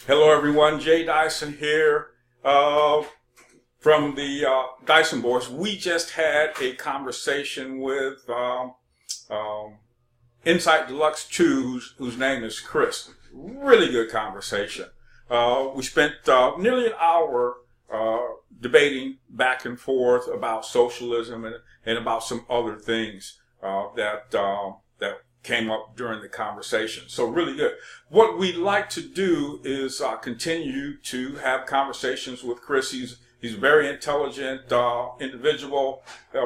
Hello, everyone. Jay Dyson here from the Dyson Boys. We just had a conversation with Insight Deluxe 2, whose name is Chris. Really good conversation. We spent nearly an hour debating back and forth about socialism and about some other things that came up during the conversation. So really good. What we'd like to do is continue to have conversations with Chris. He's a very intelligent individual,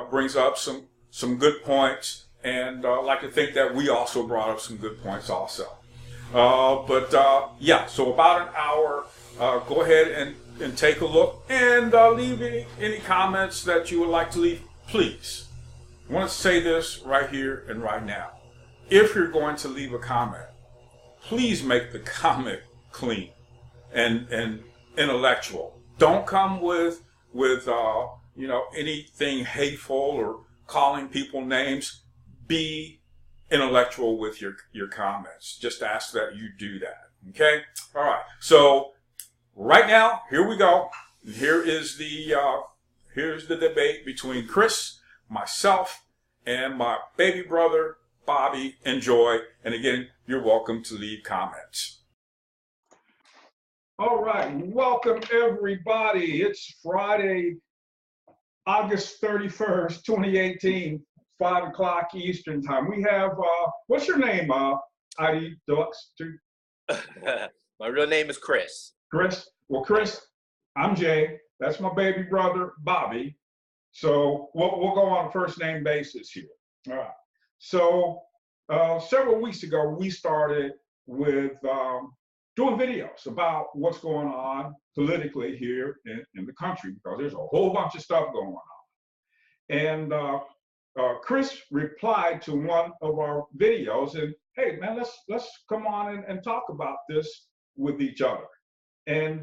brings up some good points, and I'd like to think that we also brought up some good points also. Yeah, so about an hour. Go ahead and take a look and leave any comments that you would like to leave, please. I want to say this right here and right now. If you're going to leave a comment, please make the comment clean and intellectual. Don't come with anything hateful or calling people names. Be intellectual with your comments. Just ask that you do that. Okay? All right. So right now, here we go. Here's the debate between Chris, myself, and my baby brother, Bobby and Joy. And again, you're welcome to leave comments. All right, welcome everybody. It's Friday, August 31st, 2018, 5 o'clock Eastern time. We have, what's your name, ID Deluxe? My real name is Chris. Chris? Well, Chris, I'm Jay. That's my baby brother, Bobby. So we'll go on a first name basis here. All right. So several weeks ago, we started with doing videos about what's going on politically here in the country, because there's a whole bunch of stuff going on. And Chris replied to one of our videos and, hey, man, let's come on and talk about this with each other. And,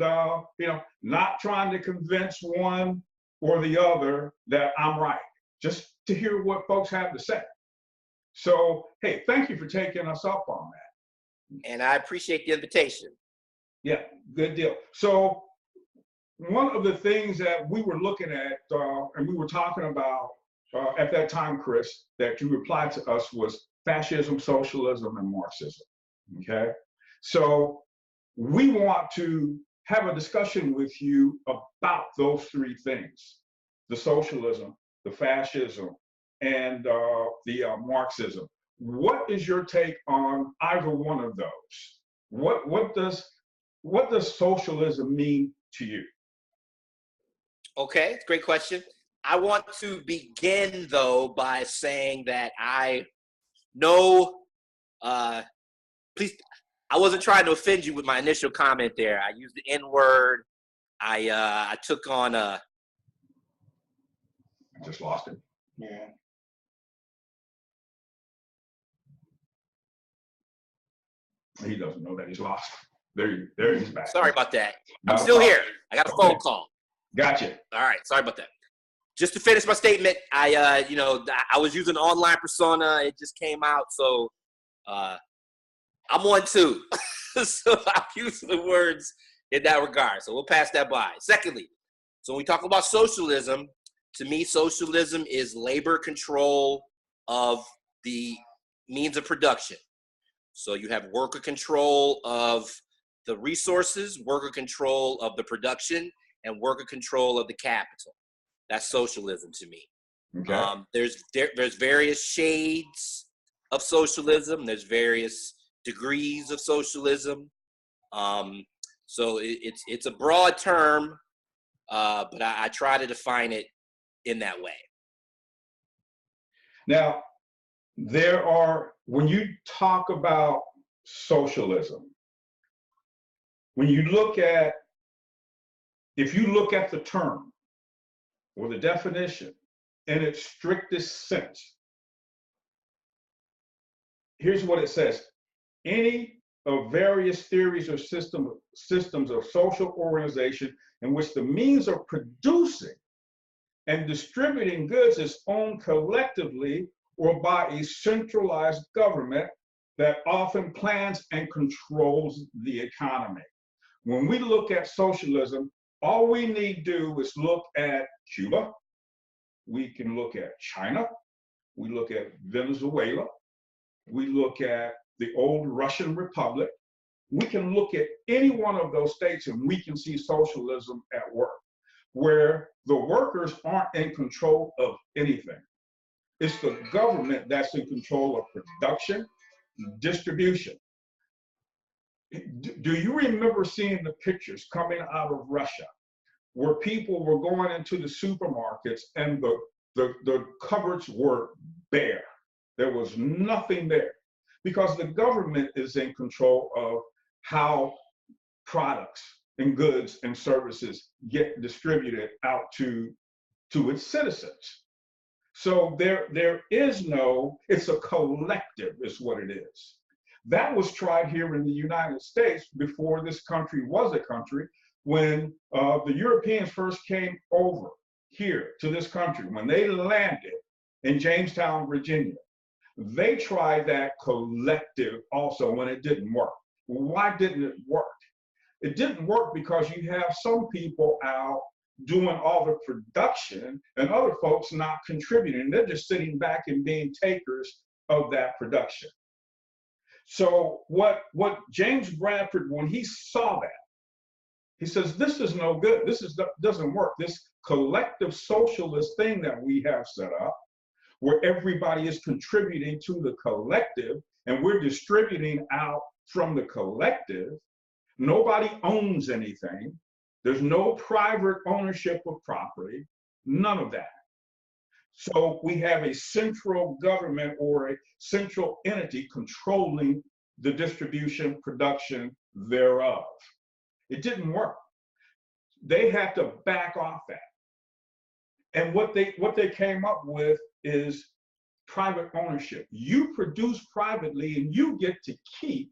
not trying to convince one or the other that I'm right, just to hear what folks have to say. So, hey, thank you for taking us up on that. And I appreciate the invitation. Yeah, good deal. So one of the things that we were looking at and we were talking about at that time, Chris, that you replied to us was fascism, socialism, and Marxism. Okay? So we want to have a discussion with you about those three things: the socialism, the fascism, and the Marxism. What is your take on either one of those? What does socialism mean to you? Okay, great question. I want to begin though by saying that I know, please, I wasn't trying to offend you with my initial comment there. I used the N-word. I took on I just lost him. Yeah. He doesn't know that he's lost. There he's back. Sorry about that. I'm still here. I got a phone call. Gotcha. All right. Sorry about that. Just to finish my statement, I was using an online persona. It just came out, so I'm one too. So I'm using the words in that regard. So we'll pass that by. Secondly, so when we talk about socialism, to me, socialism is labor control of the means of production. So you have worker control of the resources, worker control of the production, and worker control of the capital. That's socialism to me. Okay. There's various shades of socialism. There's various degrees of socialism. So it's a broad term, but I try to define it in that way. Now, when you talk about socialism, if you look at the term or the definition in its strictest sense, here's what it says: any of various theories or systems of social organization in which the means of producing and distributing goods is owned collectively or by a centralized government that often plans and controls the economy. When we look at socialism, all we need to do is look at Cuba. We can look at China. We look at Venezuela. We look at the old Russian Republic. We can look at any one of those states and we can see socialism at work, where the workers aren't in control of anything. It's the government that's in control of production, distribution. Do you remember seeing the pictures coming out of Russia where people were going into the supermarkets and the cupboards were bare? There was nothing there because the government is in control of how products and goods and services get distributed out to its citizens. So there is no, it's a collective is what it is. That was tried here in the United States before this country was a country, when the Europeans first came over here to this country, when they landed in Jamestown, Virginia. They tried that collective also when it didn't work. Why didn't it work? It didn't work because you have some people out doing all the production and other folks not contributing. They're just sitting back and being takers of that production. So what James Bradford, when he saw that, he says, this is no good. Doesn't work. This collective socialist thing that we have set up, where everybody is contributing to the collective and we're distributing out from the collective. Nobody owns anything. There's no private ownership of property, none of that. So we have a central government or a central entity controlling the distribution, production thereof. It didn't work. They had to back off that. And what they came up with is private ownership. You produce privately and you get to keep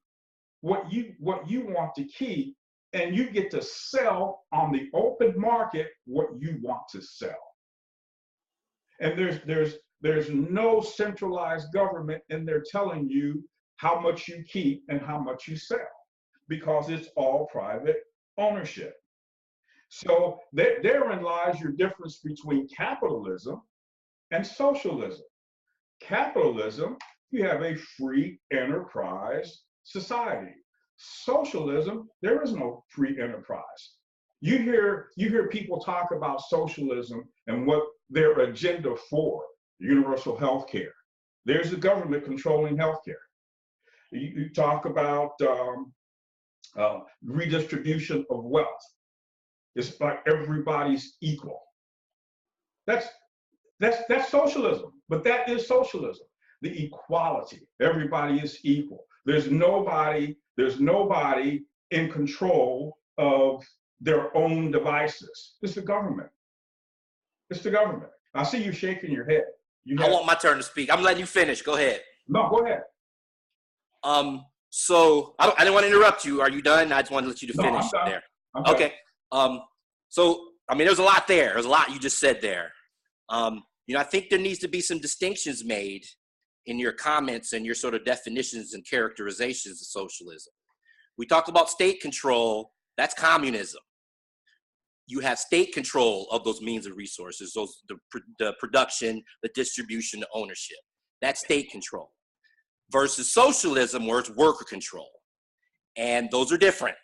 what you want to keep, and you get to sell on the open market what you want to sell. And there's no centralized government in there telling you how much you keep and how much you sell, because it's all private ownership. So therein lies your difference between capitalism and socialism. Capitalism, you have a free enterprise society. Socialism, there is no free enterprise. You hear people talk about socialism and what their agenda for universal health care. There's the government controlling health care. You talk about redistribution of wealth. It's like everybody's equal. That's socialism, but that is socialism. The equality, everybody is equal. There's nobody in control of their own devices. It's the government. It's the government. I see you shaking your head. I want my turn to speak. I'm letting you finish. Go ahead. No, go ahead. So I didn't want to interrupt you. Are you done? I just wanted to let you to finish there. Okay. So I mean, there's a lot there. There's a lot you just said there. I think there needs to be some distinctions made in your comments and your sort of definitions and characterizations of socialism. We talked about state control. That's communism. You have state control of those means of resources, the production, the distribution, the ownership. That's state control. Versus socialism, where it's worker control. And those are different.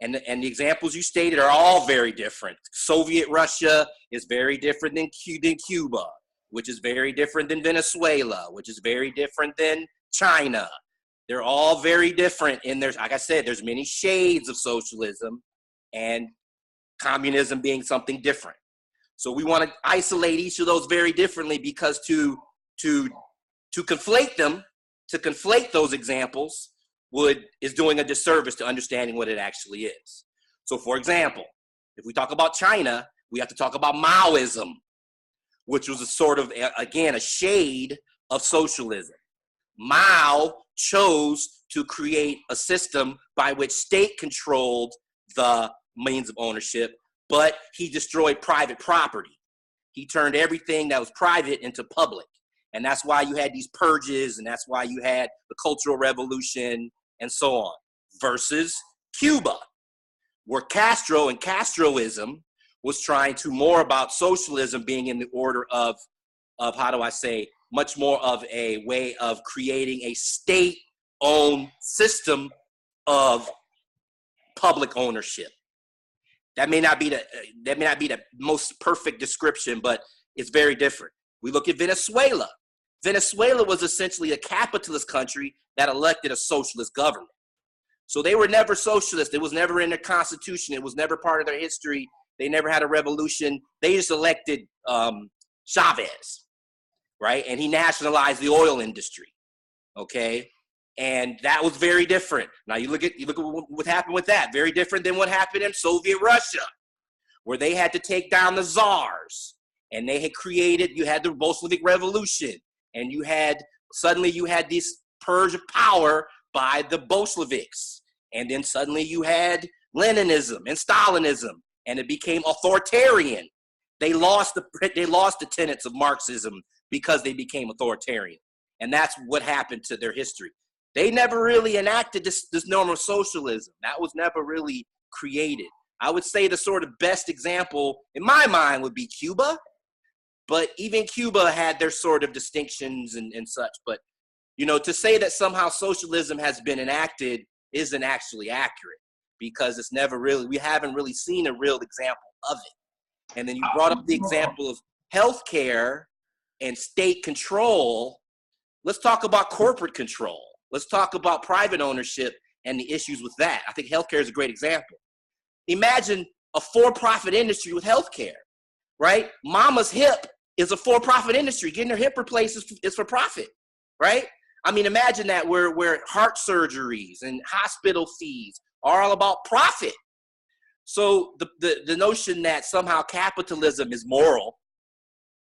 And the examples you stated are all very different. Soviet Russia is very different than Cuba, which is very different than Venezuela, which is very different than China. They're all very different. And there's, like I said, there's many shades of socialism, and communism being something different. So we want to isolate each of those very differently, because to conflate them, to conflate those examples is doing a disservice to understanding what it actually is. So for example, if we talk about China, we have to talk about Maoism, which was a sort of, again, a shade of socialism. Mao chose to create a system by which state controlled the means of ownership, but he destroyed private property. He turned everything that was private into public. And that's why you had these purges, and that's why you had the Cultural Revolution and so on. Versus Cuba, where Castro and Castroism was trying to more about socialism being in the order of how do I say, much more of a way of creating a state-owned system of public ownership. That may not be the most perfect description, but it's very different. We look at Venezuela. Venezuela was essentially a capitalist country that elected a socialist government. So they were never socialist. It was never in their constitution. It was never part of their history. They never had a revolution. They just elected Chavez, right? And he nationalized the oil industry, okay? And that was very different. Now you look at what happened with that. Very different than what happened in Soviet Russia, where they had to take down the czars, and they had you had the Bolshevik Revolution, and suddenly you had this purge of power by the Bolsheviks, and then suddenly you had Leninism and Stalinism, and it became authoritarian. They lost the tenets of Marxism because they became authoritarian, and that's what happened to their history. They never really enacted this normal socialism. That was never really created. I would say the sort of best example in my mind would be Cuba, but even Cuba had their sort of distinctions and such. But, to say that somehow socialism has been enacted isn't actually accurate, because it's never really, we haven't really seen a real example of it. And then you brought up the example of healthcare and state control. Let's talk about corporate control. Let's talk about private ownership and the issues with that. I think healthcare is a great example. Imagine a for-profit industry with healthcare, right? Mama's Hip is a for-profit industry. Getting her hip replaced is for profit, right? I mean, imagine that where heart surgeries and hospital fees are all about profit. So the notion that somehow capitalism is moral,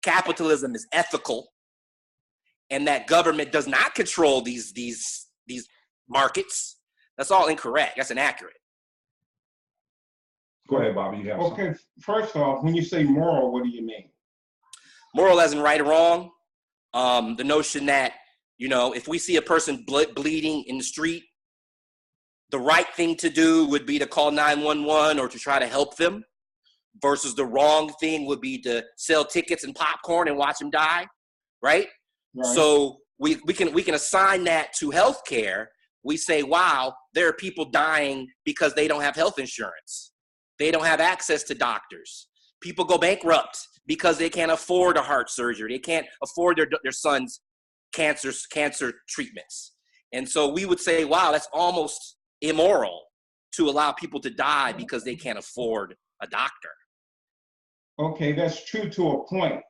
capitalism is ethical, and that government does not control these markets, that's all incorrect. That's inaccurate. Go ahead, Bobby. You have Okay, first off, when you say moral, what do you mean? Moral as in right or wrong. The notion that, if we see a person bleeding in the street, the right thing to do would be to call 911 or to try to help them, versus the wrong thing would be to sell tickets and popcorn and watch them die, right? So we can assign that to healthcare. We say, wow, there are people dying because they don't have health insurance. They don't have access to doctors. People go bankrupt because they can't afford a heart surgery. They can't afford their son's cancer treatments. And so we would say, wow, that's almost immoral to allow people to die because they can't afford a doctor. Okay, that's true to a point.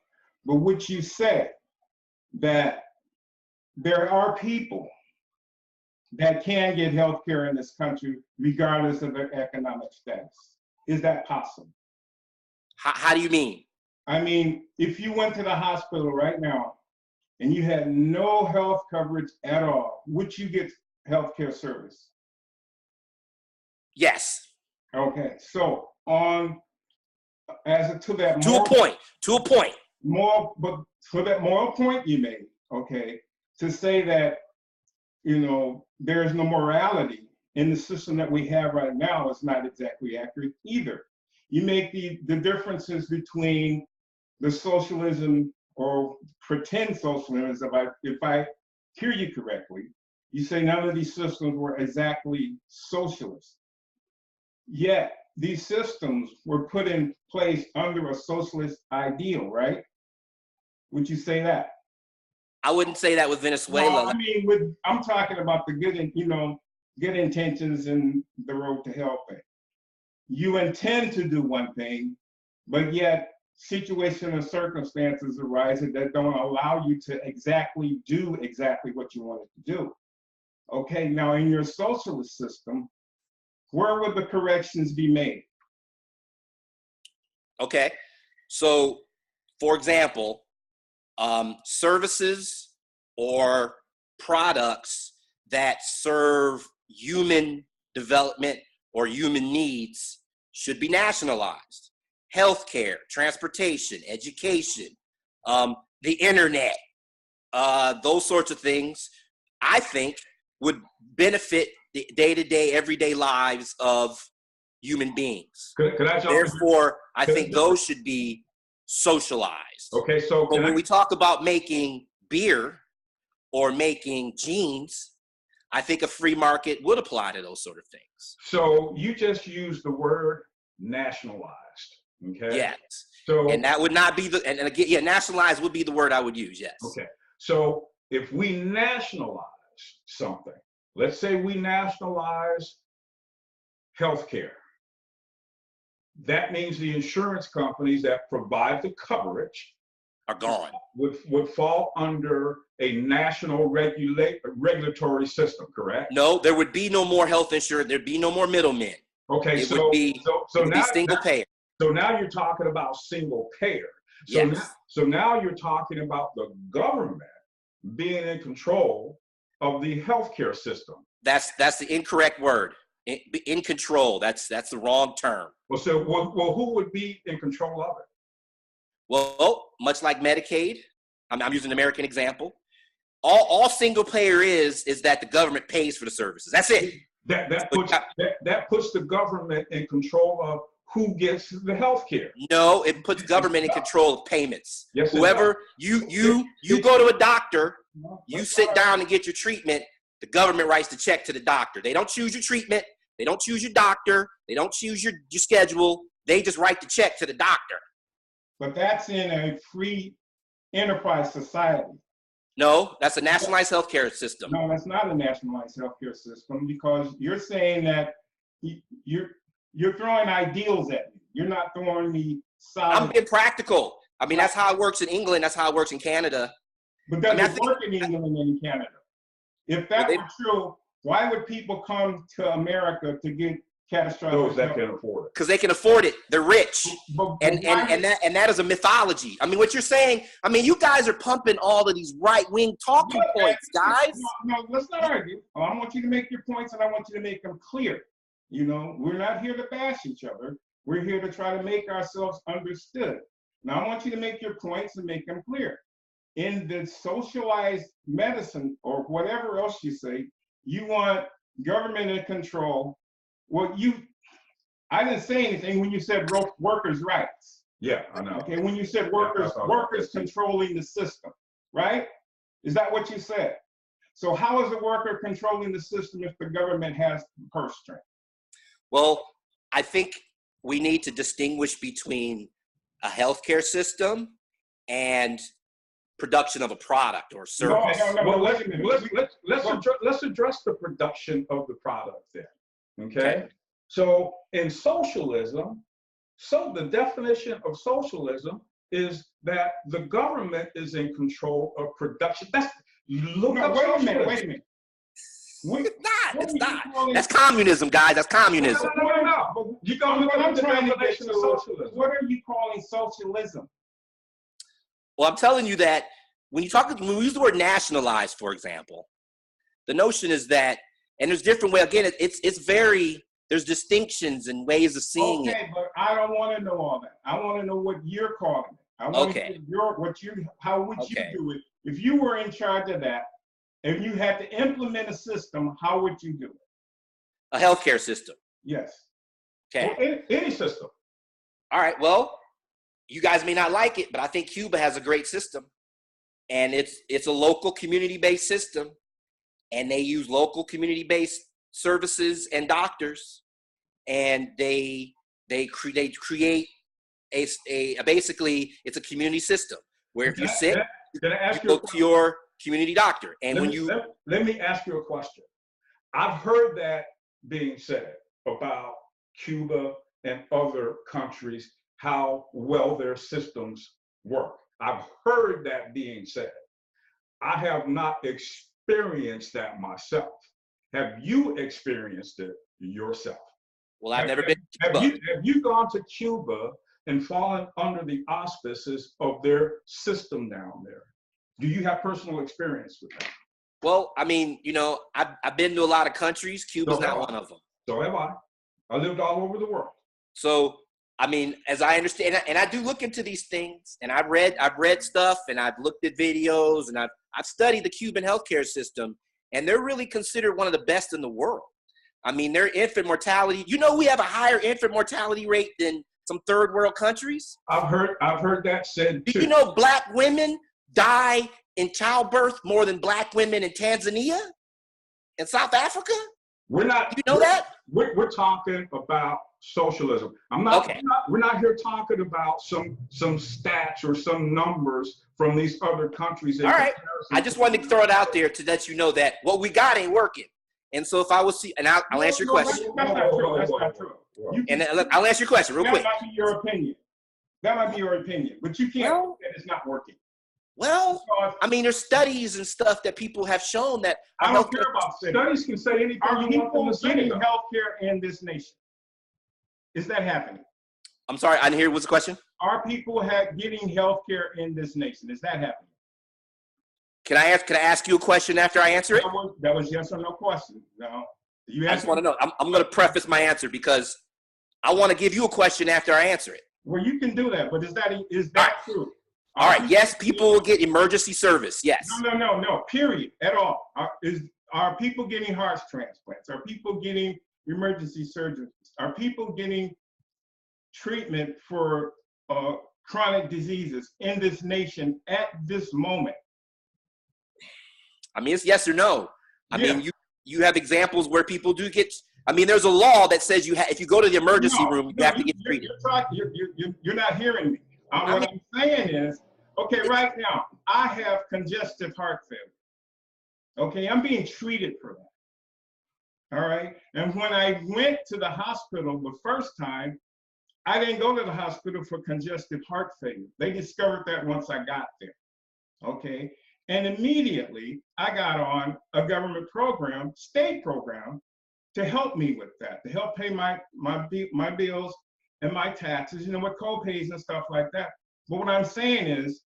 But what you said, that there are people that can get health care in this country regardless of their economic status. Is that possible? How do you mean? I mean, if you went to the hospital right now and you had no health coverage at all, would you get health care service? Yes. Okay, so to that to a point. More, but for that moral point you made, okay, to say that, there's no morality in the system that we have right now is not exactly accurate either. You make the differences between the socialism or pretend socialism. If I hear you correctly, you say none of these systems were exactly socialist. Yet these systems were put in place under a socialist ideal, right? Would you say that? I wouldn't say that with Venezuela. No, I mean, I'm talking about the good intentions and the road to helping. You intend to do one thing, but yet situations and circumstances arise that don't allow you to do exactly what you wanted to do. Okay, now in your socialist system, where would the corrections be made? Okay, so for example, services or products that serve human development or human needs should be nationalized. Healthcare, transportation, education, the internet, those sorts of things, I think would benefit the day-to-day, everyday lives of human beings. Could I jump in? Therefore, I Could I think jump in? those should be socialized. Okay, so But when we talk about making beer or making jeans, I think a free market would apply to those sort of things. so you just used the word nationalized. Okay. Yes. So And that would not be and again, yeah, nationalized would be the word I would use, yes. okay. So if we nationalize something, let's say we nationalize healthcare. That means the insurance companies that provide the coverage Are gone. would fall under a national regulatory system, correct? No, there would be no more health insurance. There'd be no more middlemen. Okay, It so would be, so it would be now single payer. so now you're talking about single payer. So Yes. now you're talking about the government being in control of the healthcare system. That's the incorrect word. In control. That's the wrong term. Well, so who would be in control of it? Well, much like Medicaid, I'm using an American example. All single payer is that the government pays for the services. That's it. That puts the government in control of who gets the health care. No, it puts government in control of payments. Yes, it Whoever you go to a doctor, you sit down and get your treatment, the government writes the check to the doctor. They don't choose your treatment, they don't choose your doctor, they don't choose your schedule, they just write the check to the doctor. But that's in a free enterprise society. No, that's a nationalized healthcare system. No, that's not a nationalized healthcare system, because you're saying that you're throwing ideals at me. You're not throwing me solid. I'm being practical. I mean, that's how it works in England. That's how it works in Canada. But does it work in England and in Canada? If that were true, why would people come to America to get catastrophic? Those that can afford it. Because they can afford it. They're rich. But And that is a mythology. I mean, what you're saying, I mean, you guys are pumping all of these right-wing talking points, guys. No, let's not argue. I want you to make your points, and I want you to make them clear. You know, we're not here to bash each other. We're here to try to make ourselves understood. Now, I want you to make your points and make them clear. In the socialized medicine, or whatever else you say, you want government in control. Well, I didn't say anything when you said workers' rights. Yeah, I know. Okay, when you said workers controlling the system, right? Is that what you said? So how is a worker controlling the system if the government has the purse string? Well, I think we need to distinguish between a healthcare system and production of a product or service. No, Well, wait a minute. let's address the production of the product then. Okay? So in socialism, the definition of socialism is that the government is in control of production. Wait a minute. It's not. That's communism, guys. That's communism. No. You go look at the definition of socialism. What are you calling socialism? Well, I'm telling you that when we use the word nationalized, for example, the notion is that, and there's different ways. Again, there's distinctions and ways of seeing it. Okay, but I don't want to know all that. I want to know what you're calling it. I want to know how would you do it? If you were in charge of that, and you had to implement a system, how would you do it? A healthcare system. Yes. Okay. Well, any system. All right. Well, you guys may not like it, but I think Cuba has a great system, and it's a local community-based system, and they use local community-based services and doctors, and they create basically it's a community system where if you're sick, you go to your community doctor. And let me ask you a question. I've heard that being said about Cuba and other countries, how well their systems work. I've heard that being said. I have not experienced that myself. Have you experienced it yourself? Well, I've never been to Cuba. Have you gone to Cuba and fallen under the auspices of their system down there? Do you have personal experience with that? Well, I mean, I've been to a lot of countries. Cuba's not one of them. So have I. I lived all over the world. So, I mean, as I understand, and I do look into these things, and I've read stuff, and I've looked at videos, and I've studied the Cuban healthcare system, and they're really considered one of the best in the world. I mean, their infant mortality, you know, we have a higher infant mortality rate than some third world countries. I've heard that said too. Do you know black women die in childbirth more than black women in Tanzania and South Africa? We're not. You know that? We're talking about socialism. Okay. We're not here talking about some stats or some numbers from these other countries. All right. I just wanted to throw it out there to let you know that what we got ain't working. And so if I was, and I'll answer your question. That's not true. That's not true. And look, I'll answer your question real quick. That might be your opinion. That might be your opinion, but you can't say that it's not working. Well, I mean, there's studies and stuff that people have shown that. I don't care about studies. Can say anything Are you want them people to say. getting health care in this nation? Is that happening? I'm sorry, I didn't hear. What's the question? Are people getting health care in this nation? Is that happening? Can I ask you a question after I answer it? That was yes or no question. No. I just want to know. I'm going to preface my answer because I want to give you a question after I answer it. Well, you can do that, but is that true? All right. Yes, people will get emergency service. Yes. No. Period. At all. Are people getting heart transplants? Are people getting emergency surgeries? Are people getting treatment for chronic diseases in this nation at this moment? I mean, it's yes or no. I mean, you have examples where people do get. I mean, there's a law that says if you go to the emergency room, you have to get treated. You're not hearing me. What I'm saying is, okay, right now, I have congestive heart failure. Okay, I'm being treated for that. All right, and when I went to the hospital the first time, I didn't go to the hospital for congestive heart failure. They discovered that once I got there. Okay, and immediately I got on a government program, state program, to help me with that, to help pay my bills and my taxes, with co-pays and stuff like that. But what I'm saying is,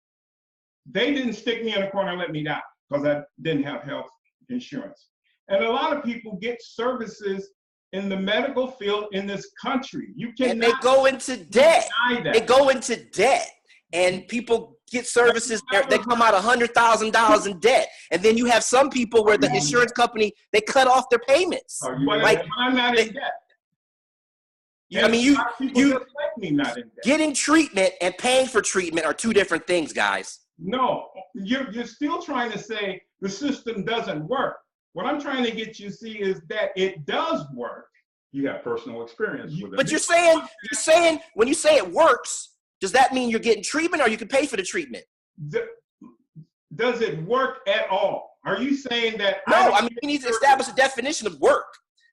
they didn't stick me in a corner and let me die because I didn't have health insurance. And a lot of people get services in the medical field in this country. And they go into debt. They go into debt. And people get services, they come out $100,000 in debt. And then you have some people where the insurance company, they cut off their payments. But I'm not in debt. I mean, getting treatment and paying for treatment are two different things, guys. No, you're still trying to say the system doesn't work. What I'm trying to get you to see is that it does work. You have personal experience with it. But you're saying when you say it works, does that mean you're getting treatment or you can pay for the treatment? Does it work at all? Are you saying that? No, I mean, we need to establish a definition of work.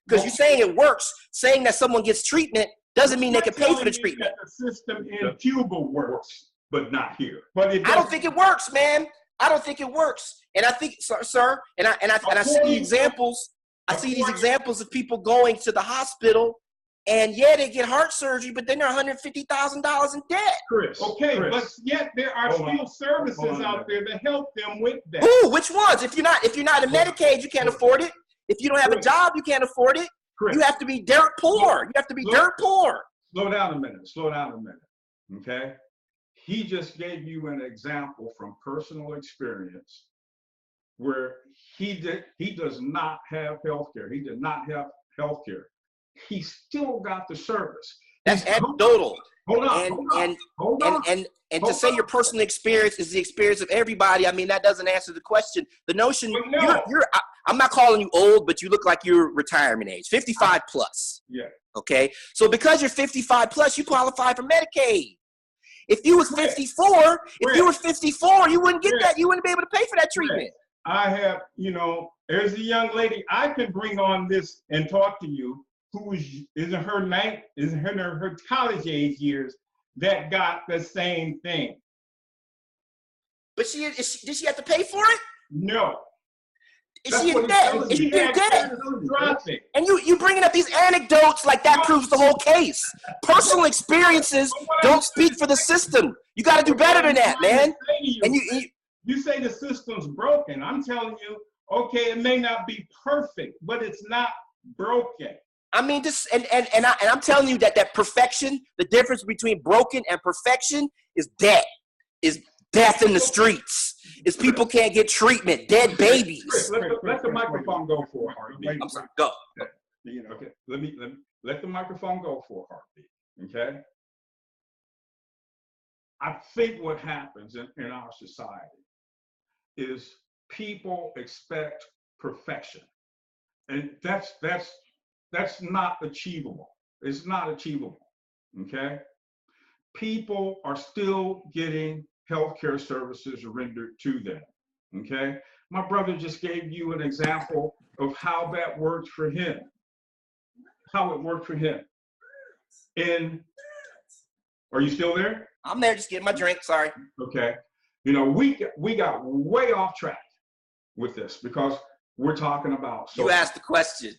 Because you're saying it works, saying that someone gets treatment doesn't mean they can pay for the treatment. The system in Cuba works, but not here. But I don't think it works, man. I don't think it works. And I think, sir, and I see the examples. I see these examples of people going to the hospital, and they get heart surgery, but then they're $150,000 in debt. Chris, but yet there are still services out there to help them with that. Ooh, which ones? If you're not in Medicaid, you can't afford it. If you don't have a job, you can't afford it. You have to be dirt poor. You have to be dirt poor. Slow down a minute. Okay? He just gave you an example from personal experience where he does not have health care. He did not have health care. He still got the service. That's anecdotal. Hold on. And to say your personal experience is the experience of everybody, I mean, that doesn't answer the question. The notion, I'm not calling you old, but you look like you're retirement age, 55 plus. Yeah. Okay. So because you're 55 plus, you qualify for Medicaid. If you was 54, you wouldn't get that. You wouldn't be able to pay for that treatment. I have, there's a young lady I can bring on this and talk to you who is in her college age years that got the same thing. But did she have to pay for it? No. Is she in debt? Is she in debt? And you bringing up these anecdotes like that proves the whole case. Personal experiences don't speak for the system. You got to do better than that, man. And you say the system's broken. I'm telling you, okay, it may not be perfect, but it's not broken. I mean, I'm telling you that perfection, the difference between broken and perfection is debt, is death in the streets, is people can't get treatment, dead babies. Let the microphone go for it. I'm sorry, go. You know. Okay, let the microphone go for a heartbeat. Okay. I think what happens in our society is people expect perfection, and that's not achievable. It's not achievable. Okay. People are still getting healthcare services rendered to them. Okay. My brother just gave you an example of how that worked for him. How it worked for him. Are you still there? I'm there, just getting my drink. Sorry. Okay. You know, we got way off track with this because we're talking about. You asked the question.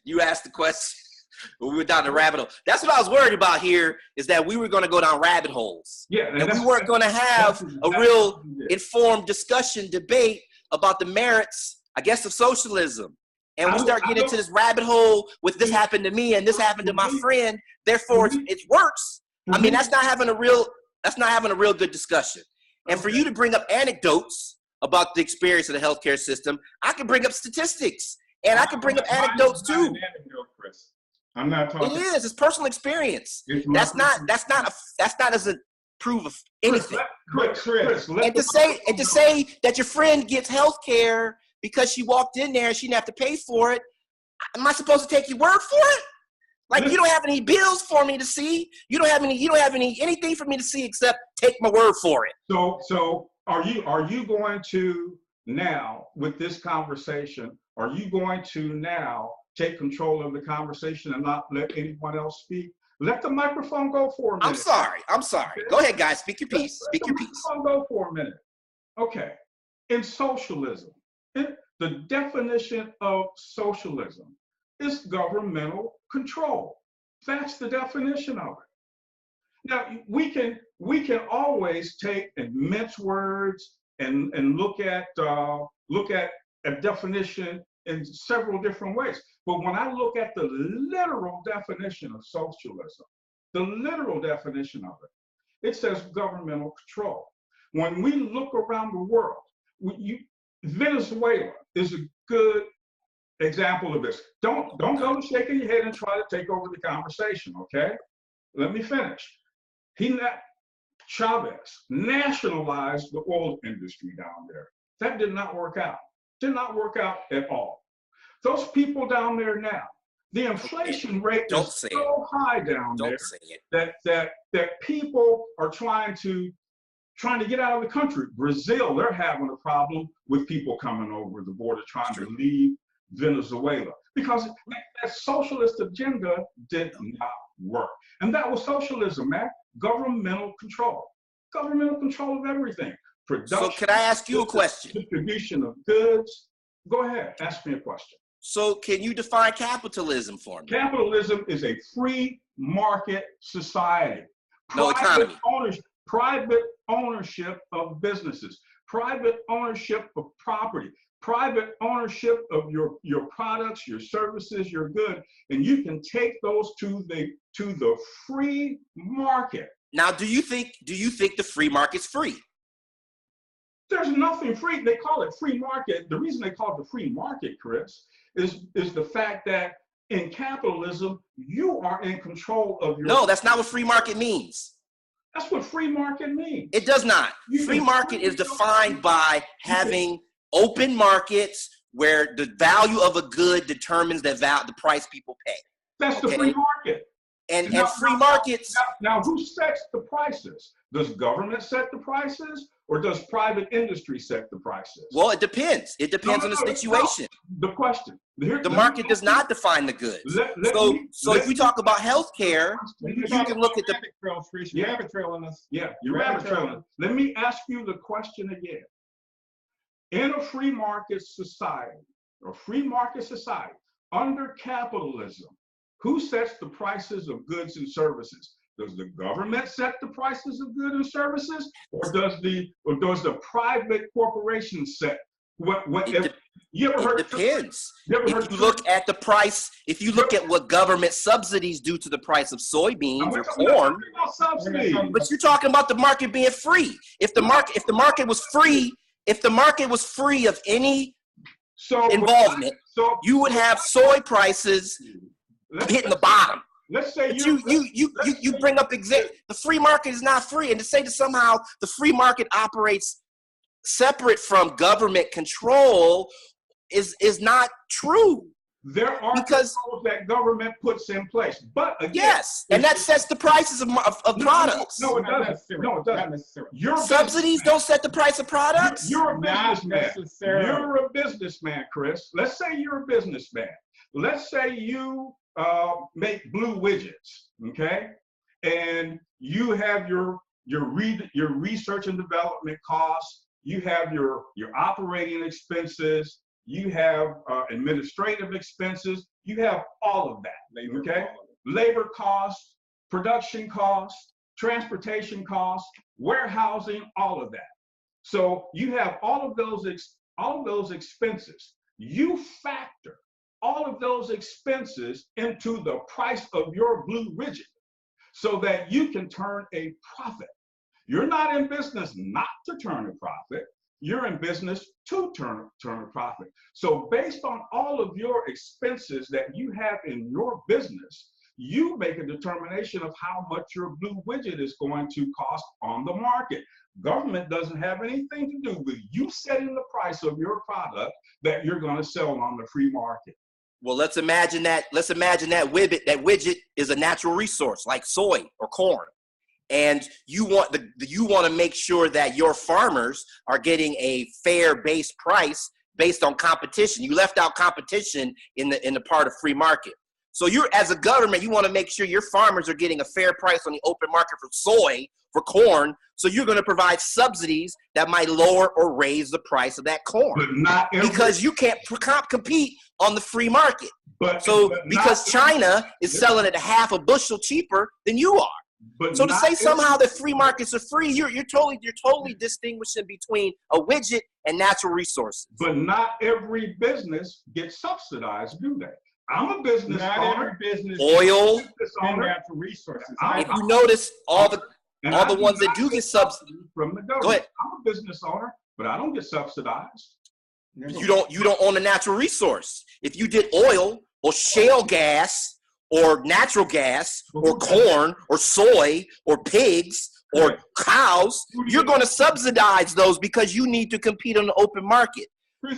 We were down the rabbit hole. That's what I was worried about here, is that we were going to go down rabbit holes. Yeah. And we weren't going to have a real informed discussion, debate about the merits, I guess, of socialism. And we start getting into this rabbit hole with this happened to me and this happened to my friend. Therefore, it works. I mean, that's not having a real good discussion. And for you to bring up anecdotes about the experience of the healthcare system, I can bring up statistics and I can bring up anecdotes too. I'm not talking. It is. It's personal experience. That's not doesn't prove of anything. Chris, and to say that your friend gets healthcare because she walked in there and she didn't have to pay for it, am I supposed to take your word for it? Like, you don't have any bills for me to see. You don't have anything for me to see except take my word for it. So are you going to now, with this conversation, are you going to now take control of the conversation and not let anyone else speak? Let the microphone go for a minute. I'm sorry. Go ahead, guys. Speak your piece. Speak your piece. Let the microphone go for a minute. Okay. In socialism, the definition of socialism is governmental control. That's the definition of it. Now, we can always take and mince words and look at a definition in several different ways. But when I look at the literal definition of socialism, the literal definition of it says governmental control. When we look around the world, Venezuela is a good example of this. Don't go shaking your head and try to take over the conversation, okay? Let me finish. Chavez nationalized the oil industry down there. That did not work out. Did not work out at all. Those people down there now, the inflation rate is so high down there that people are trying to get out of the country. Brazil, they're having a problem with people coming over the border trying to leave Venezuela because that socialist agenda did not work. And that was socialism, man. Governmental control of everything. Production. So can I ask you a question? Distribution of goods. Go ahead, ask me a question. So can you define capitalism for me? Capitalism is a free market society. No economy. Private ownership of businesses, private ownership of property, private ownership of your products, your services, your goods, and you can take those to the free market. Now, do you think the free market's free? There's nothing free. They call it free market. The reason they call it the free market, Chris, is the fact that in capitalism, you are in control of your. No, that's not what free market means. That's what free market means. It does not. Free market is defined by having open markets where the value of a good determines the price people pay. That's the free market. And free markets. Now, who sets the prices? Does government set the prices, or does private industry set the prices? Well, it depends. It depends on the situation. The question. The market does not define the goods. So if we talk about healthcare, you can look at the You're rabbit trailing us. Yeah, you're rabbit trailing. Let me ask you the question again. In a free market society, under capitalism, who sets the prices of goods and services? Does the government set the prices of goods and services, or does the private corporation set? It depends. If you look at the price, if you look at what government subsidies do to the price of soybeans or corn, but you're talking about the market being free. If the market was free of any involvement, you would have soy prices I'm hitting the bottom. Let's say But you bring up the free market is not free, and to say that somehow the free market operates separate from government control is not true. There are controls that government puts in place, but again, yes, and that sets the prices of products. No, it doesn't. No, it doesn't. Not necessarily. Subsidies don't set the price of products. You're a Not businessman. necessarily. You're a businessman, Chris. Let's say you're a businessman. Let's say you make blue widgets, okay, and you have your research and development costs. You have your operating expenses. You have administrative expenses. You have all of that, okay? Labor costs, production costs, transportation costs, warehousing, all of that. So you have all of those expenses. You factor all of those expenses into the price of your blue widget so that you can turn a profit. You're not in business not to turn a profit. You're in business to turn a profit. So based on all of your expenses that you have in your business, you make a determination of how much your blue widget is going to cost on the market. Government doesn't have anything to do with you setting the price of your product that you're going to sell on the free market. Well, let's imagine that widget is a natural resource like soy or corn. And you want to make sure that your farmers are getting a fair base price based on competition. You left out competition in the part of free market. So you're, as a government, you want to make sure your farmers are getting a fair price on the open market for soy, for corn. So you're going to provide subsidies that might lower or raise the price of that corn. But not because you can't compete on the free market. But because China is selling it a half a bushel cheaper than you are. But so to say somehow that free markets are free, you're totally distinguishing between a widget and natural resources. But not every business gets subsidized, do they? I'm a business Not owner. every business Oil, and natural resources. if you notice, all the ones that do get subsidized from the government. Go ahead. I'm a business owner, but I don't get subsidized. You don't own a natural resource. If you did oil or shale gas or natural gas or corn or soy or pigs or cows, you're going to subsidize those because you need to compete on the open market.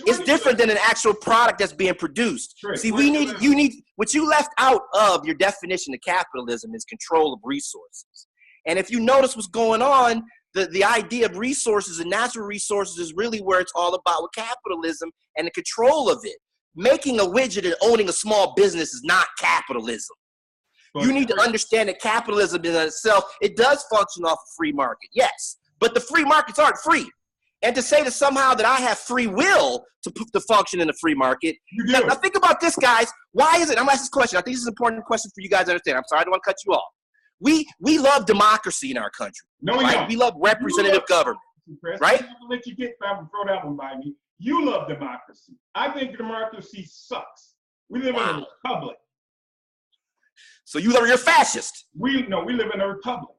It's different than an actual product that's being produced. See, what you left out of your definition of capitalism is control of resources. And if you notice what's going on, the idea of resources and natural resources is really where it's all about with capitalism and the control of it. Making a widget and owning a small business is not capitalism. You need to understand that capitalism in itself, it does function off a free market, yes, but the free markets aren't free. And to say that somehow that I have free will to function in the free market, now think about this, guys. Why is it? I'm going to ask this question. I think this is an important question for you guys to understand. I'm sorry, I don't want to cut you off. We love democracy in our country. No, right? We love representative government, right? I'm gonna let you get that and throw that one by me. You love democracy. I think democracy sucks. We live in a republic. So you're fascist. We live in a republic.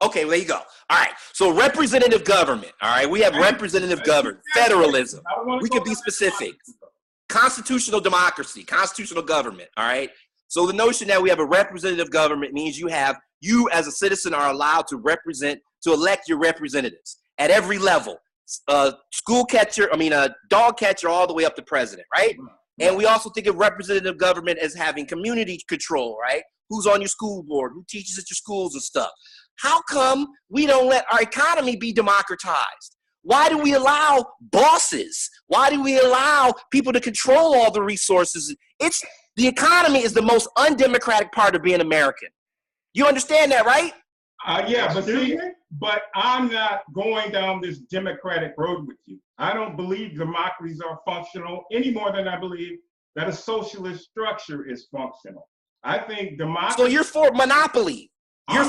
Okay, well, there you go. All right. So representative government. All right. We have representative government, federalism. We can be specific. Constitutional democracy, constitutional government. All right. So the notion that we have a representative government means you as a citizen are allowed to elect your representatives at every level. Dog catcher all the way up to president, right? And we also think of representative government as having community control, right? Who's on your school board, who teaches at your schools and stuff. How come we don't let our economy be democratized? Why do we allow bosses? Why do we allow people to control all the resources? The economy is the most undemocratic part of being American. You understand that, right? Yeah, but I'm not going down this democratic road with you. I don't believe democracies are functional any more than I believe that a socialist structure is functional. I think democracy. So you're for monopoly. You're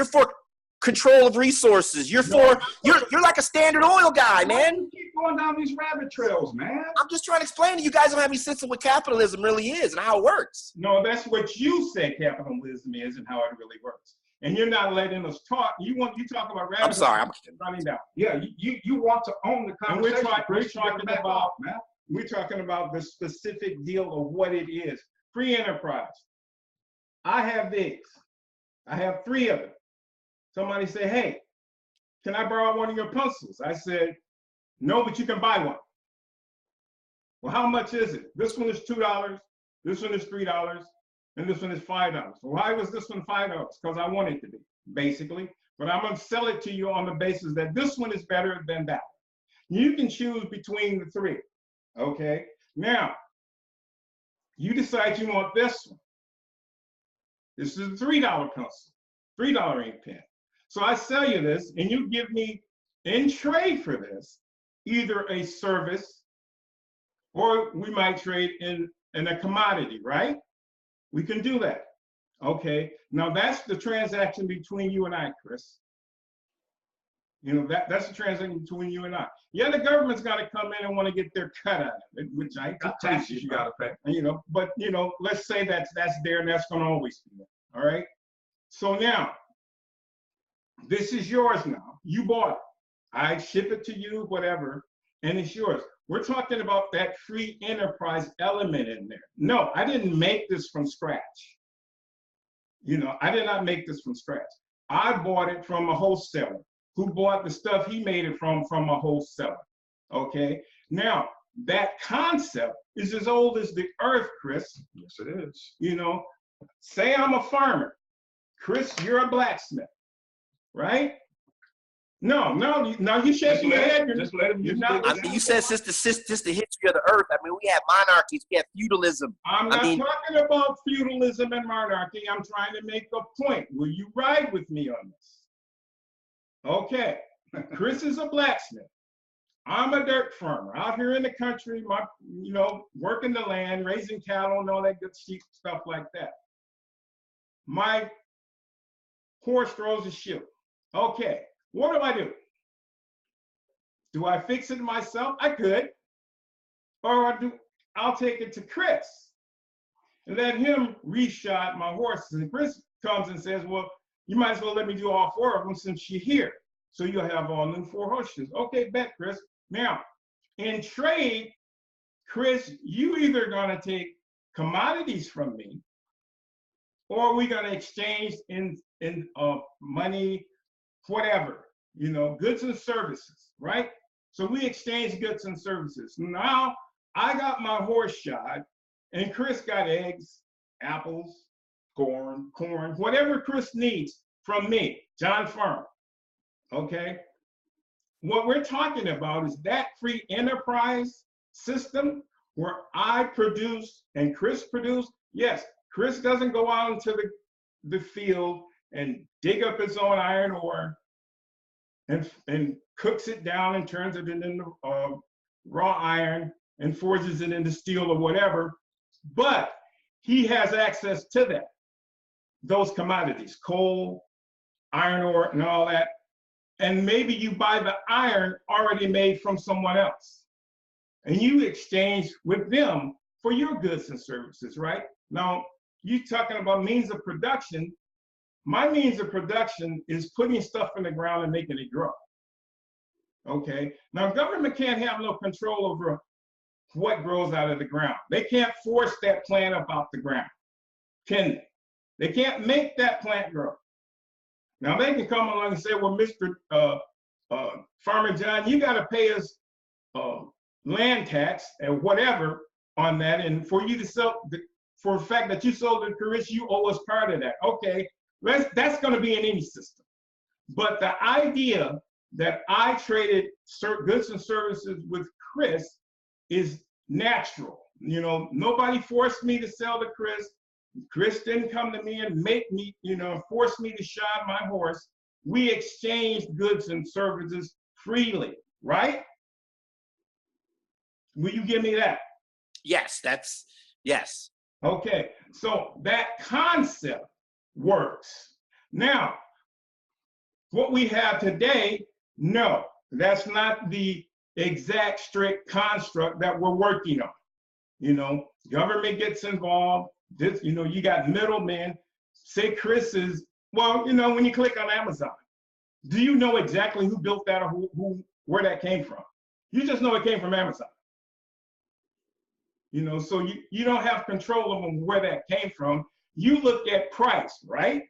for control of resources. You're like a Standard Oil guy, man. You keep going down these rabbit trails, man. I'm just trying to explain to you guys don't have any sense of what capitalism really is and how it works. No, that's what you say capitalism is and how it really works. And you're not letting us talk. You talk about rabbit. I'm sorry, I'm running down. Yeah, you want to own the conversation. We're talking about the specific deal of what it is. Free enterprise. I have these. I have 3 of them. Somebody say, hey, can I borrow one of your pencils? I said, no, but you can buy one. Well, how much is it? This one is $2, this one is $3, and this one is $5. Well, why was this one $5? Because I want it to be, basically. But I'm going to sell it to you on the basis that this one is better than that. You can choose between the 3, okay? Now, you decide you want this one. This is a $3 pencil, $3 ink pen. So I sell you this, and you give me in trade for this either a service, or we might trade in a commodity, right? We can do that. Okay, now that's the transaction between you and I, Chris. You know, that's the transaction between you and I. Yeah, the government's got to come in and want to get their cut out of it, which I Taxes you got to pay. you know, but you know, let's say that's there, and that's going to always be there. All right. So now, this is yours now. You bought it. I ship it to you, whatever, and it's yours. We're talking about that free enterprise element in there. No, I didn't make this from scratch. You know, I did not make this from scratch. I bought it from a wholesaler who bought the stuff he made it from a wholesaler. Okay. Now, that concept is as old as the earth, Chris. Yes, it is. You know, say I'm a farmer. Chris, you're a blacksmith, right? No, you shaking your head. Just let him. You're not. I mean, you said since the history of the earth. I mean, we have monarchies, we have feudalism. I'm not talking about feudalism and monarchy. I'm trying to make a point. Will you ride with me on this? Okay. Chris is a blacksmith. I'm a dirt farmer out here in the country, working the land, raising cattle and all that good sheep stuff like that. My horse throws a shoe. Okay. What do? Do I fix it myself? I could. Or I'll take it to Chris and let him reshod my horses. And Chris comes and says, well, you might as well let me do all 4 of them since you're here. So you'll have all new 4 horses. Okay, bet, Chris. Now, in trade, Chris, you either gonna take commodities from me, or we're gonna exchange in money, whatever, goods and services, right? So we exchange goods and services. Now I got my horse shod, and Chris got eggs, apples, corn, whatever Chris needs from me, John Farmer. Okay. What we're talking about is that free enterprise system where I produce and Chris produce. Yes, Chris doesn't go out into the field and dig up his own iron ore and cooks it down and turns it into raw iron and forges it into steel or whatever, but he has access to those commodities, coal, iron ore, and all that. And maybe you buy the iron already made from someone else, and you exchange with them for your goods and services, right? Now, you're talking about means of production. My means of production is putting stuff in the ground and making it grow. Okay. Now, government can't have no control over what grows out of the ground. They can't force that plant up out the ground, can they? They can't make that plant grow. Now, they can come along and say, well, Mr. Farmer John, you got to pay us land tax and whatever on that. And for you to sell, for the fact that you sold it to Chris, you owe us part of that. Okay. That's going to be in any system. But the idea that I traded goods and services with Chris is natural. Nobody forced me to sell to Chris. Chris didn't come to me and make me, force me to shod my horse. We exchanged goods and services freely, right? Will you give me that? Yes, yes. Okay, so that concept works. Now, what we have today, no, that's not the exact strict construct that we're working on. Government gets involved. You got middlemen. Say Chris is, when you click on Amazon, do you know exactly who built that or where that came from? You just know it came from Amazon. So you don't have control over where that came from. you look at price, right?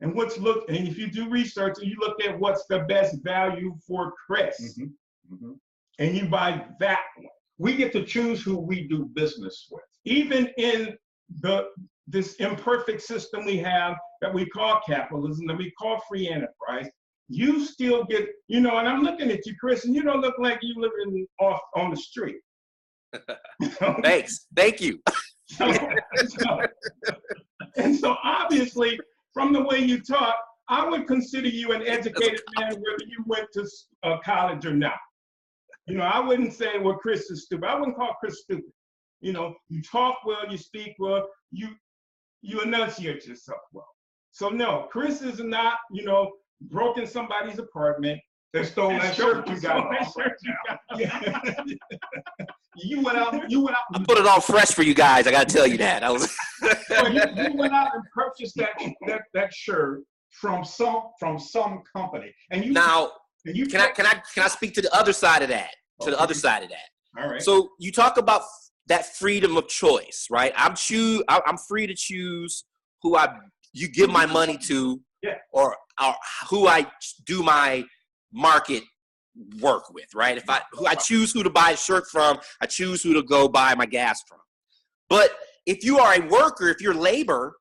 And and if you do research, you look at what's the best value for Chris, and you buy that one. We get to choose who we do business with. Even in this imperfect system we have that we call capitalism, that we call free enterprise, you still get, and I'm looking at you, Chris, and you don't look like you living off on the street. Thanks. Thank you. So obviously, from the way you talk, I would consider you an educated man, whether you went to college or not. I wouldn't say, well, Chris is stupid. I wouldn't call Chris stupid. You talk well, you speak well, you enunciate yourself well. So no, Chris is not, broken somebody's apartment. They stole that shirt you got. You went out. I put it on fresh for you guys. I got to tell you that. You went out and purchased that shirt from some company, and you now. Can I speak to the other side of that? To the other side of that. All right. So you talk about that freedom of choice, right? I'm free to choose who you give my money to, or who I do my market work with, right? Who I choose who to buy a shirt from, I choose who to go buy my gas from. But if you are a worker, if you're labor,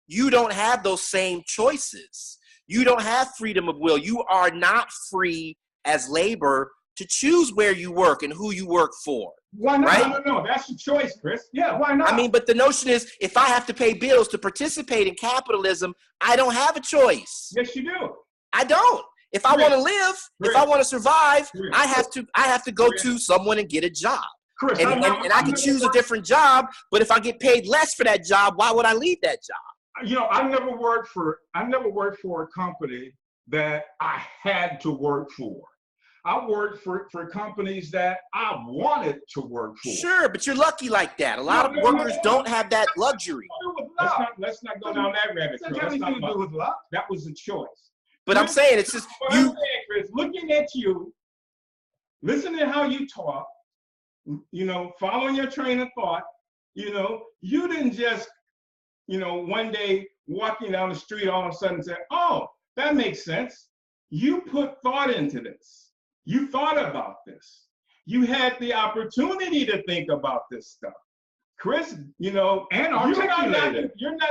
you don't have those same choices. You don't have freedom of will. You are not free as labor to choose where you work and who you work for. Why not? Right? No, that's your choice, Chris. Yeah, why not? I mean, but the notion is, if I have to pay bills to participate in capitalism, I don't have a choice. Yes, you do. I don't. If I want to live, if I want to survive, I have to go to someone and get a job. Chris, and I can choose a different job, but if I get paid less for that job, why would I leave that job? I never worked for a company that I had to work for. I worked for companies that I wanted to work for. Sure, but you're lucky like that. A lot of workers don't have that luxury. Let's not go down that rabbit trail. That's nothing to do with luck. That was a choice. But I'm saying it's just I'm saying, Chris, looking at you, listening to how you talk, following your train of thought, you didn't just, one day walking down the street all of a sudden say, oh, that makes sense. You put thought into this. You thought about this. You had the opportunity to think about this stuff. Chris, and you're not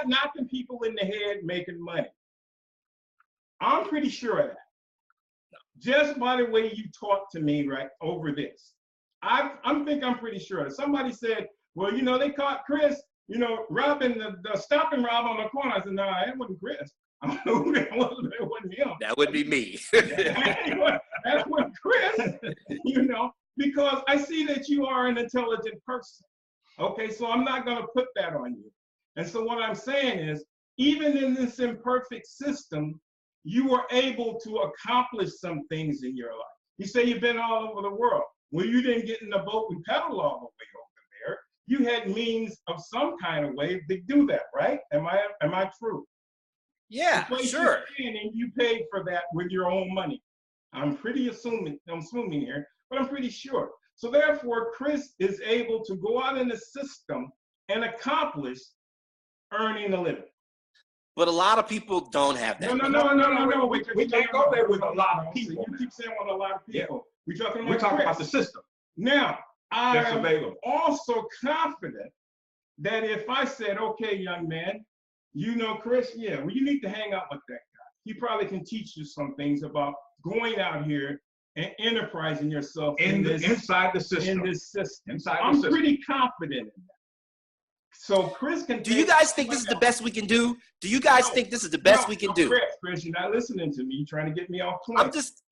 knocking people in the head making money. I'm pretty sure of that. Just by the way you talk to me right over this. I I'm pretty sure. Somebody said, well, they caught Chris, robbing the stop and rob on the corner. I said, no, it wasn't Chris. I don't know who that was, but it wasn't him. That would be me. That's what Chris, because I see that you are an intelligent person. Okay, so I'm not going to put that on you. And so what I'm saying is, even in this imperfect system, you were able to accomplish some things in your life. You say you've been all over the world. Well, you didn't get in the boat and pedal all the way over there. You had means of some kind of way to do that, right? Am I true? Yeah, sure. And you paid for that with your own money. I'm assuming here, but I'm pretty sure. So therefore, Chris is able to go out in the system and accomplish earning a living. But a lot of people don't have that. No. We can't go there with a lot of people. You keep saying with a lot of people. Yeah. We're talking about the system. Now, I that's am available. also confident that if I said, okay, young man, Chris, you need to hang out with that guy. He probably can teach you some things about going out here and enterprising yourself inside the system. In this system. I'm pretty confident in that. So Chris can. Do you guys think this is the best we can do? Do you guys think this is the best we can do? Chris, you're not listening to me. You're trying to get me off point.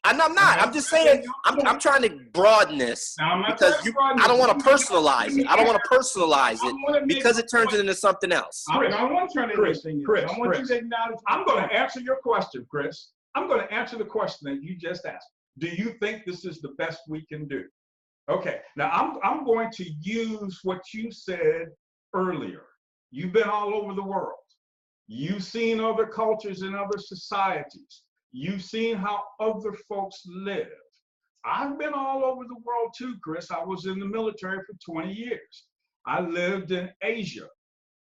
I'm not. I'm just saying. I'm trying to broaden this because I don't want to personalize it. I don't want to personalize it because it turns it into something else. I want to turn it into anything. Chris, I want you to acknowledge. I'm going to answer your question, Chris. I'm going to answer the question that you just asked. Do you think this is the best we can do? Okay. Now I'm going to use what you said earlier. You've been all over the world. You've seen other cultures and other societies. You've seen how other folks live. I've been all over the world too, Chris. I was in the military for 20 years. I lived in Asia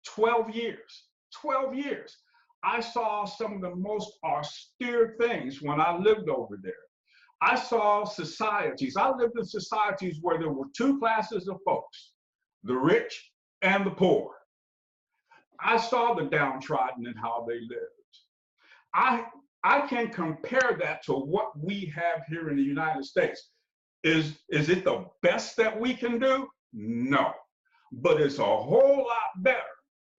12 years. 12 years. I saw some of the most austere things when I lived over there. I saw societies. I lived in societies where there were two classes of folks, the rich and the poor. I saw the downtrodden and how they lived. I can compare that to what we have here in the United States. Is it the best that we can do? No, but it's a whole lot better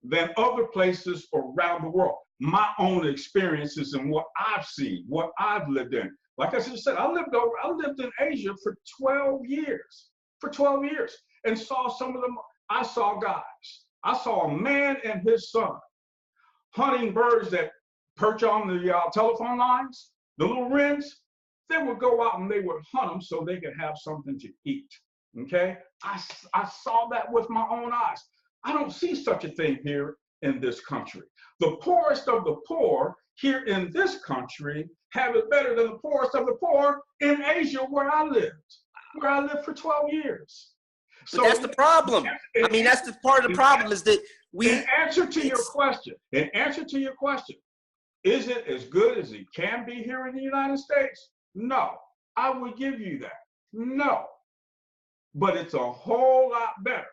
than other places around the world. My own experiences and what I've seen, what I've lived in. Like I just said, I lived in Asia for 12 years. For 12 years, and saw some of them. I saw guys. I saw a man and his son hunting birds that perch on the telephone lines, the little wrens. They would go out and they would hunt them so they could have something to eat. Okay, I saw that with my own eyes. I don't see such a thing here in this country. The poorest of the poor here in this country have it better than the poorest of the poor in Asia where I lived for 12 years. So that's the problem. I mean, that's the part of the problem is that in answer to your question, is it as good as it can be here in the United States? No, I would give you that. No, but it's a whole lot better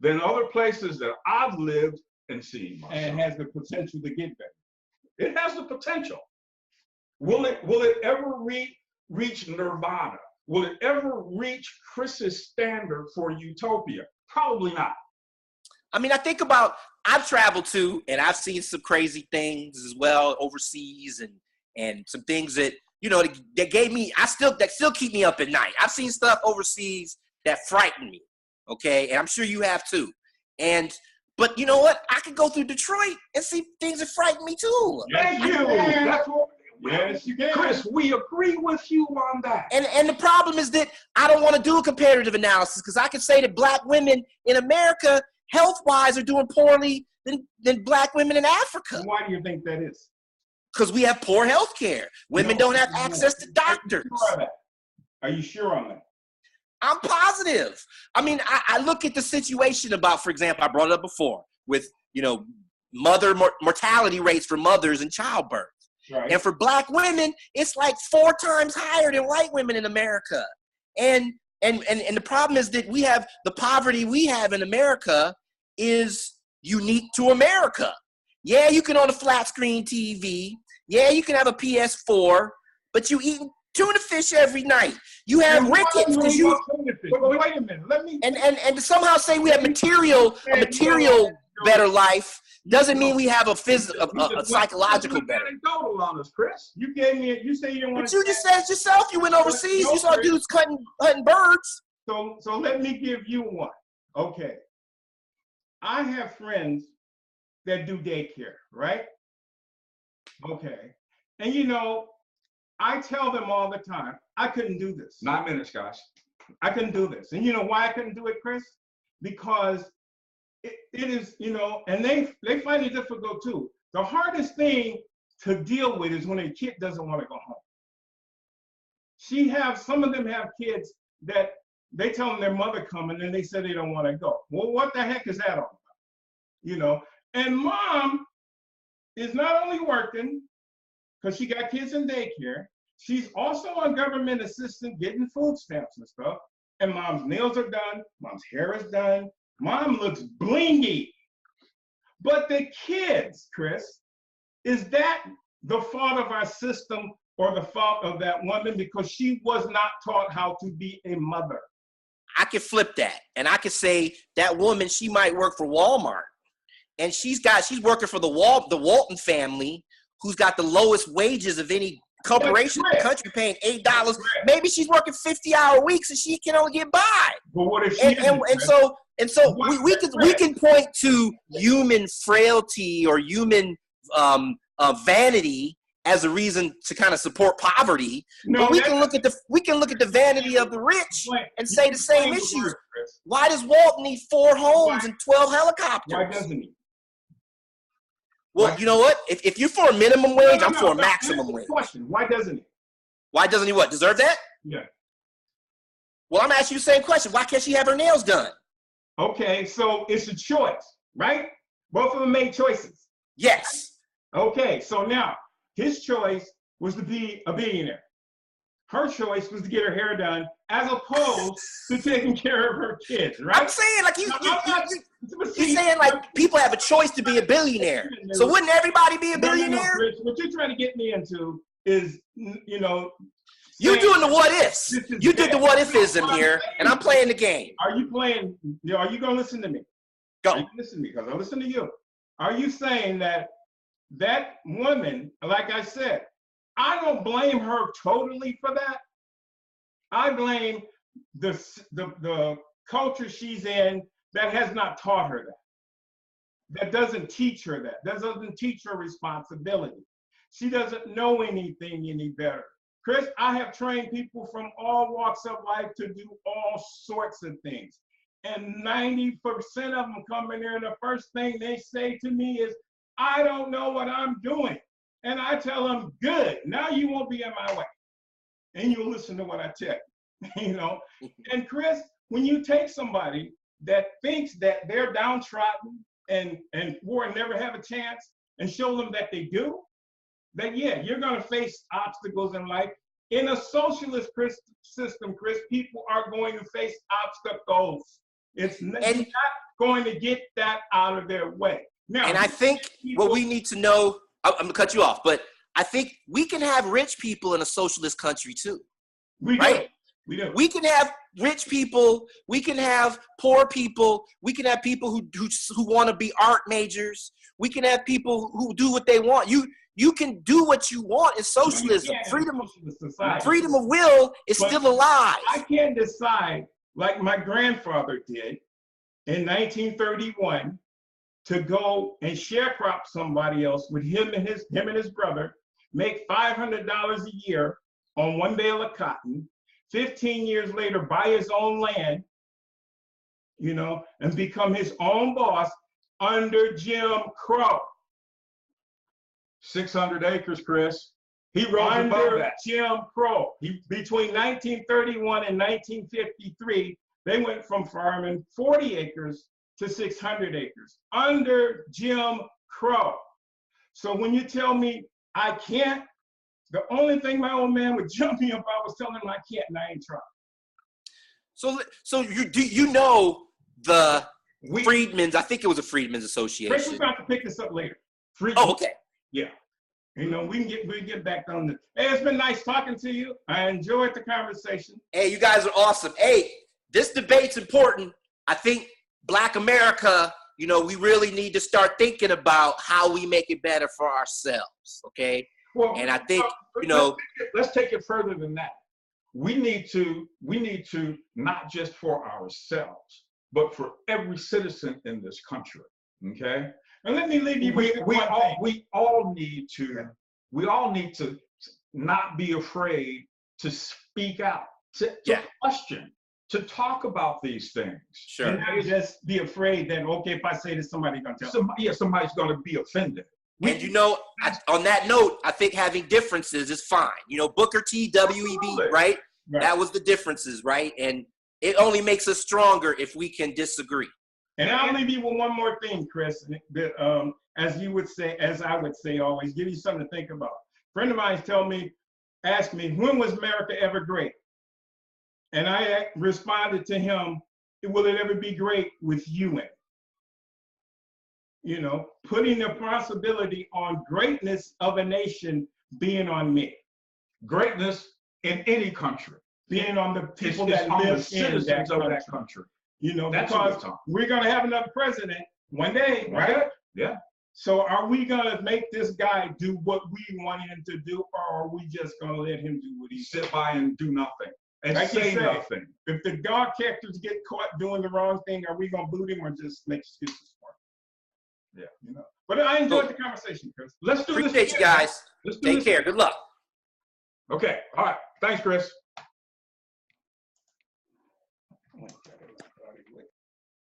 than other places that I've lived and seen myself. And has the potential to get better. It has the potential. Will it ever reach nirvana? Will it ever reach Chris's standard for utopia? Probably not. I mean, I think about, I've traveled to, and I've seen some crazy things as well overseas, and some things that, you know, that gave me, that still keep me up at night. I've seen stuff overseas that frightened me, okay? And I'm sure you have too. But you know what? I could go through Detroit and see things that frighten me too. Thank you. That's what, yes, you can. Chris, we agree with you on that. And the problem is that I don't want to do a comparative analysis because I can say that black women in America, health-wise, are doing poorly than black women in Africa. Why do you think that is? Because we have poor health care. Women don't have access to doctors. Are you sure on that? I'm positive. I mean, I look at the situation about, for example, I brought it up before with, you know, mortality rates for mothers in childbirth. Right. And for black women, it's like 4 times higher than white women in America. And the problem is that we have the poverty we have in America is unique to America. Yeah, you can own a flat screen TV. Yeah, you can have a PS4, but you eat tuna fish every night. You have rickets because you. Wait a minute. Let me. And to somehow say we have a material better life doesn't mean we have a psychological better. Anecdotal on us, Chris. You gave me. You say you don't want. But you just said yourself you went overseas. You saw dudes hunting birds. So let me give you one. Okay. I have friends that do daycare, right? Okay. And you know, I tell them all the time, I couldn't do this. 9 minutes, guys. I couldn't do this. And you know why I couldn't do it, Chris? Because it is, you know, and they find it difficult too. The hardest thing to deal with is when a kid doesn't want to go home. Some of them have kids that they tell them their mother coming and they say they don't want to go. Well, what the heck is that all about? You know, and mom is not only working because she got kids in daycare, she's also on government assistance getting food stamps and stuff. And mom's nails are done, mom's hair is done, mom looks blingy. But the kids, Chris, is that the fault of our system or the fault of that woman because she was not taught how to be a mother? I could flip that, and I could say that woman, she might work for Walmart, and she's working for the Walton family, who's got the lowest wages of any corporation in the country, paying $8. Maybe she's working 50-hour weeks and she can only get by. But what if she and so we can point to human frailty or human vanity as a reason to kind of support poverty. No, but we can look at the vanity of the rich and say the same issues. Why does Walton need 4 homes and 12 helicopters? Why doesn't he? Well, you know what? If you're for a minimum wage, I'm for a maximum wage. Question. Why doesn't he? Why doesn't he what? Deserve that? Yeah. Well, I'm asking you the same question. Why can't she have her nails done? Okay, so it's a choice, right? Both of them made choices. Yes. Okay, so now his choice was to be a billionaire. Her choice was to get her hair done, as opposed to taking care of her kids, right? I'm saying like Now, I'm not- but you're see, saying like people have a choice to be a billionaire. So wouldn't everybody be a no, billionaire? Chris, what you're trying to get me into is, you know, You saying doing the what ifs. this is You did the bad. what ifism What I'm here, saying and I'm playing the game. Are you playing? Are you gonna listen to me? Go. Are you listen to me? Because I listen to you. Are you saying that that woman, like I said, I don't blame her totally for that. I blame the culture she's in that has not taught her that. That doesn't teach her that. That doesn't teach her responsibility. She doesn't know anything any better. Chris, I have trained people from all walks of life to do all sorts of things. And 90% of them come in there and the first thing they say to me is, I don't know what I'm doing. And I tell them, good, now you won't be in my way. And you'll listen to what I tell you, you know? And Chris, when you take somebody that thinks that they're downtrodden and poor and never have a chance and show them that they do, that yeah, you're gonna face obstacles in life. In a socialist system, Chris, people are going to face obstacles. You're not going to get that out of their way. Now, And I think what we need to know, I'm gonna cut you off, but I think we can have rich people in a socialist country too. we do. right? We do. We can have rich people, we can have poor people, we can have people who want to be art majors, we can have people who do what they want. You can do what you want in socialism. Freedom of will is still alive. I can't decide, like my grandfather did in 1931, to go and sharecrop somebody else with him and his brother, make $500 a year on one bale of cotton, 15 years later buy his own land, you know, and become his own boss under Jim Crow. 600 acres, Chris. He rose above Under that. Jim Crow. Between 1931 and 1953, they went from farming 40 acres to 600 acres under Jim Crow. So when you tell me I can't, the only thing my old man would jump me if I was telling him I can't, and I ain't trying. So you know the We, Freedmen's, I think it was a Freedmen's Chris, we're Association. about to pick this up later. Oh, okay. Yeah. You know, we can get back on this. Hey, it's been nice talking to you. I enjoyed the conversation. Hey, you guys are awesome. Hey, this debate's important. I think Black America, you know, we really need to start thinking about how we make it better for ourselves, okay? Well, And I think, you know, let's take it further than that. We need to not just for ourselves, but for every citizen in this country. Okay. And let me leave you with one thing. We all need to not be afraid to speak out, to question, to talk about these things. sure. And not just be afraid that, okay, if I say this, somebody's going to tell me. Somebody's going to be offended. And you know, on that note, I think having differences is fine. You know, Booker T, WEB, Absolutely. right? Right. That was the differences, right? And it only makes us stronger if we can disagree. And I'll leave you with one more thing, Chris, that, as I would say always, give you something to think about. A friend of mine asked me, when was America ever great? And I responded to him, will it ever be great with you in it? You know, putting the responsibility on greatness of a nation being on me, Greatness in any country. being on the people It's that on the live in citizens that of country. that country. You know, That's what because we're talking. we're going to have another president one day, right? Yeah. So are we going to make this guy do what we want him to do, or are we just going to let him do what he says? Sit by and do nothing and Like you say said. nothing. If the God characters get caught doing the wrong thing, are we going to boot him or just make excuses for him? Yeah. You know. But I enjoyed the conversation, Chris. Let's do this. Appreciate you again. guys. Let's do Take this care. Good luck. Okay. All right. Thanks, Chris.